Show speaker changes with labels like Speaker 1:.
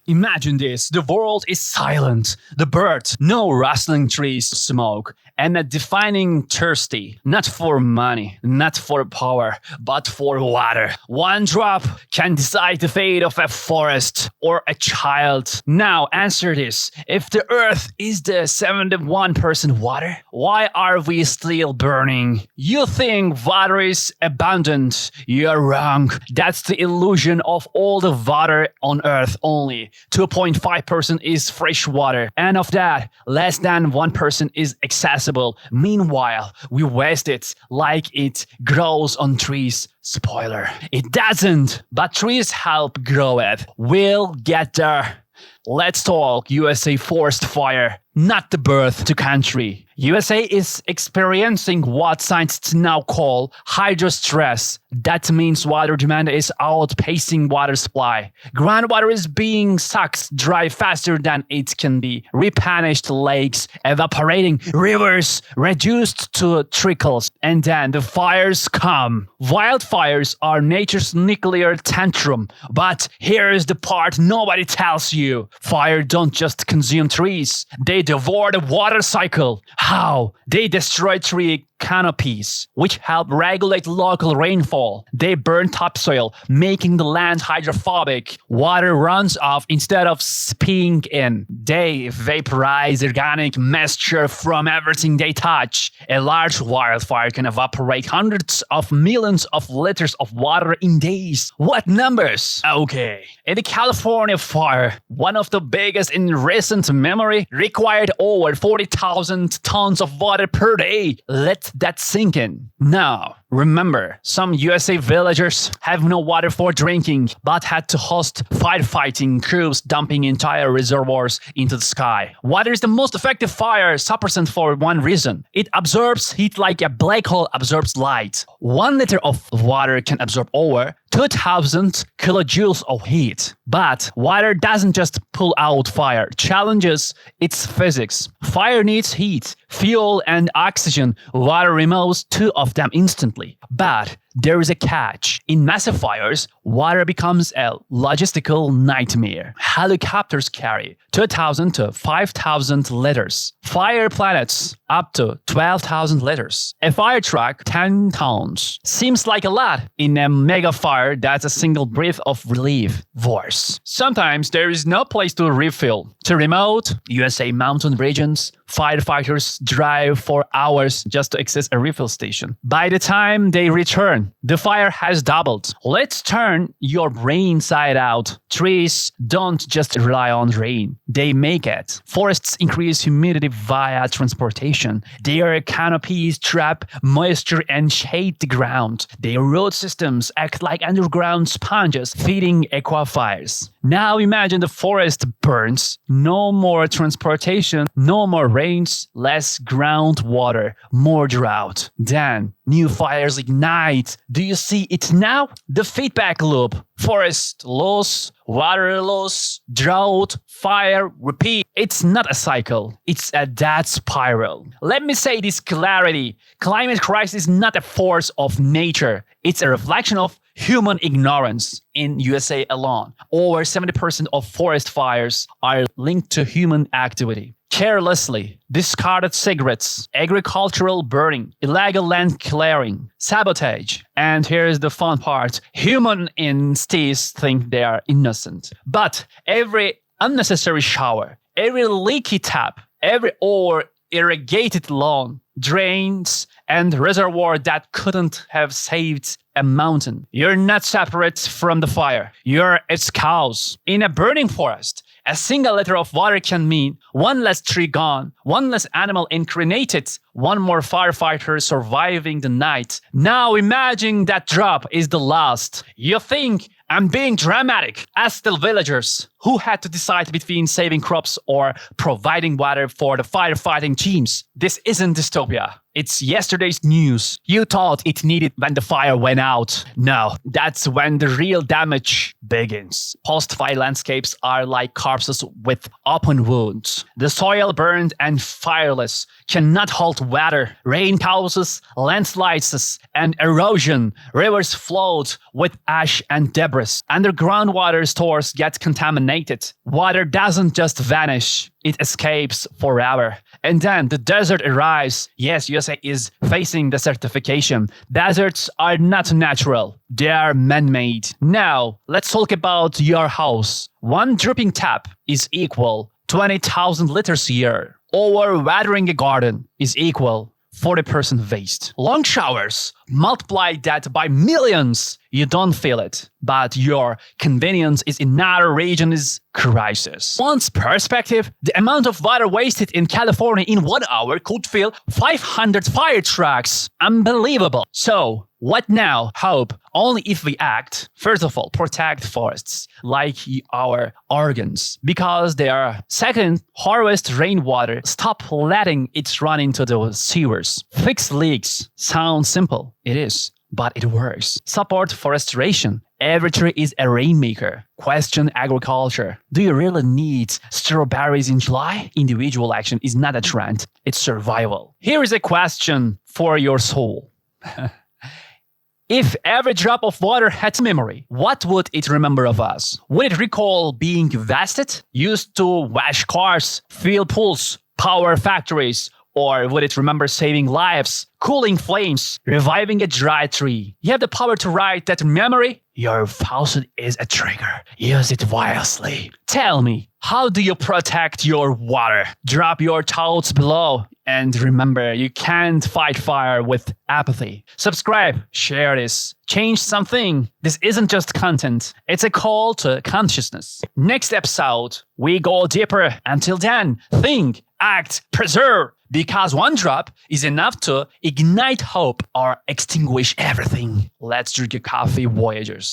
Speaker 1: Imagine this, the world is silent, the birds, no rustling trees, smoke, and a defining thirsty, not for money, not for power, but for water. One drop can decide the fate of a forest or a child. Now answer this, if the earth is the 71% water, why are we still burning? You think water is abundant, you're wrong. That's the illusion of all the water on earth only. 2.5% is fresh water, and of that, less than 1% is accessible. Meanwhile, we waste it like it grows on trees. Spoiler, it doesn't, but trees help grow it. We'll get there. Let's talk USA forest fire, not the birth to country. USA is experiencing what scientists now call hydrostress. That means water demand is outpacing water supply. Groundwater is being sucked dry faster than it can be replenished, lakes evaporating, rivers reduced to trickles, and then the fires come. Wildfires are nature's nuclear tantrum, but here's the part nobody tells you. Fire don't just consume trees, they devour the water cycle. How? They destroy tree canopies, which help regulate local rainfall. They burn topsoil, making the land hydrophobic. Water runs off instead of spilling in. They vaporize organic moisture from everything they touch. A large wildfire can evaporate hundreds of millions of liters of water in days. What numbers? Okay. In the California fire, one of the biggest in recent memory, required over 40,000 tons of water per day. Let that sink in. Now, remember, some USA villagers have no water for drinking, but had to host firefighting crews dumping entire reservoirs into the sky. Water is the most effective fire suppressant for one reason. It absorbs heat like a black hole absorbs light. 1 liter of water can absorb over 2,000 kilojoules of heat. But water doesn't just pull out fire, challenges its physics. Fire needs heat, fuel, and oxygen. Water removes 2 of them instantly. But there is a catch. In massive fires, water becomes a logistical nightmare. Helicopters carry 2,000 to 5,000 liters. Fire planets up to 12,000 liters. A fire truck, 10 tons. Seems like a lot. In a mega fire, that's a single breath of relief. Worse. Sometimes there is no place to refill. To remote USA mountain regions, firefighters drive for hours just to access a refill station. By the time they return, the fire has doubled. Let's turn your brain side out. Trees don't just rely on rain. They make it. Forests increase humidity via transportation. Their canopies trap moisture and shade the ground. Their root systems act like underground sponges feeding aquifers. Now imagine the forest burns. No more transportation, no more rains, less groundwater, more drought. Then new fires ignite. Do you see it now? The feedback loop. Forest loss, water loss, drought, fire, repeat. It's not a cycle. It's a death spiral. Let me say this clarity. Climate crisis is not a force of nature. It's a reflection of human ignorance. In USA alone, over 70% of forest fires are linked to human activity. Carelessly discarded cigarettes, agricultural burning, illegal land clearing, sabotage. And here's the fun part. Human instincts think they are innocent. But every unnecessary shower, every leaky tap, every over-irrigated lawn, drains, and reservoir that couldn't have saved a mountain. You're not separate from the fire. You're its cause. In a burning forest, a single liter of water can mean 1 less tree gone, 1 less animal incarnated, 1 more firefighter surviving the night. Now imagine that drop is the last. You think I'm being dramatic. Ask the villagers who had to decide between saving crops or providing water for the firefighting teams. This isn't dystopia. It's yesterday's news. You thought it needed when the fire went out. No, that's when the real damage begins. Post-fire landscapes are like corpses with open wounds. The soil burned and fireless cannot hold water. Rain causes landslides and erosion. Rivers float with ash and debris. Underground water stores get contaminated. Water doesn't just vanish. It escapes forever. And then the desert arrives. Yes, USA is facing desertification. Deserts are not natural. They are man-made. Now, let's talk about your house. One dripping tap is equal 20,000 liters a year. Overwatering a garden is equal 40% waste. Long showers, multiply that by millions. You don't feel it, but your convenience is in another region's crisis. Once perspective, the amount of water wasted in California in 1 hour could fill 500 fire trucks. Unbelievable. So, what now? Hope. Only if we act. First of all, protect forests, like our organs, because they are. Second, harvest rainwater. Stop letting it run into the sewers. Fix leaks. Sounds simple. It is. But it works. Support forestation. Every tree is a rainmaker. Question agriculture. Do you really need strawberries in July? Individual action is not a trend. It's survival. Here is a question for your soul. If every drop of water had memory, what would it remember of us? Would it recall being vested, used to wash cars, fuel pools, power factories? Or would it remember saving lives, cooling flames, reviving a dry tree? You have the power to write that memory. Your faucet is a trigger. Use it wisely. Tell me, how do you protect your water? Drop your thoughts below. And remember, you can't fight fire with apathy. Subscribe, share this, change something. This isn't just content. It's a call to consciousness. Next episode, we go deeper. Until then, think, act, preserve. Because one drop is enough to ignite hope or extinguish everything. Let's drink a coffee, Voyagers.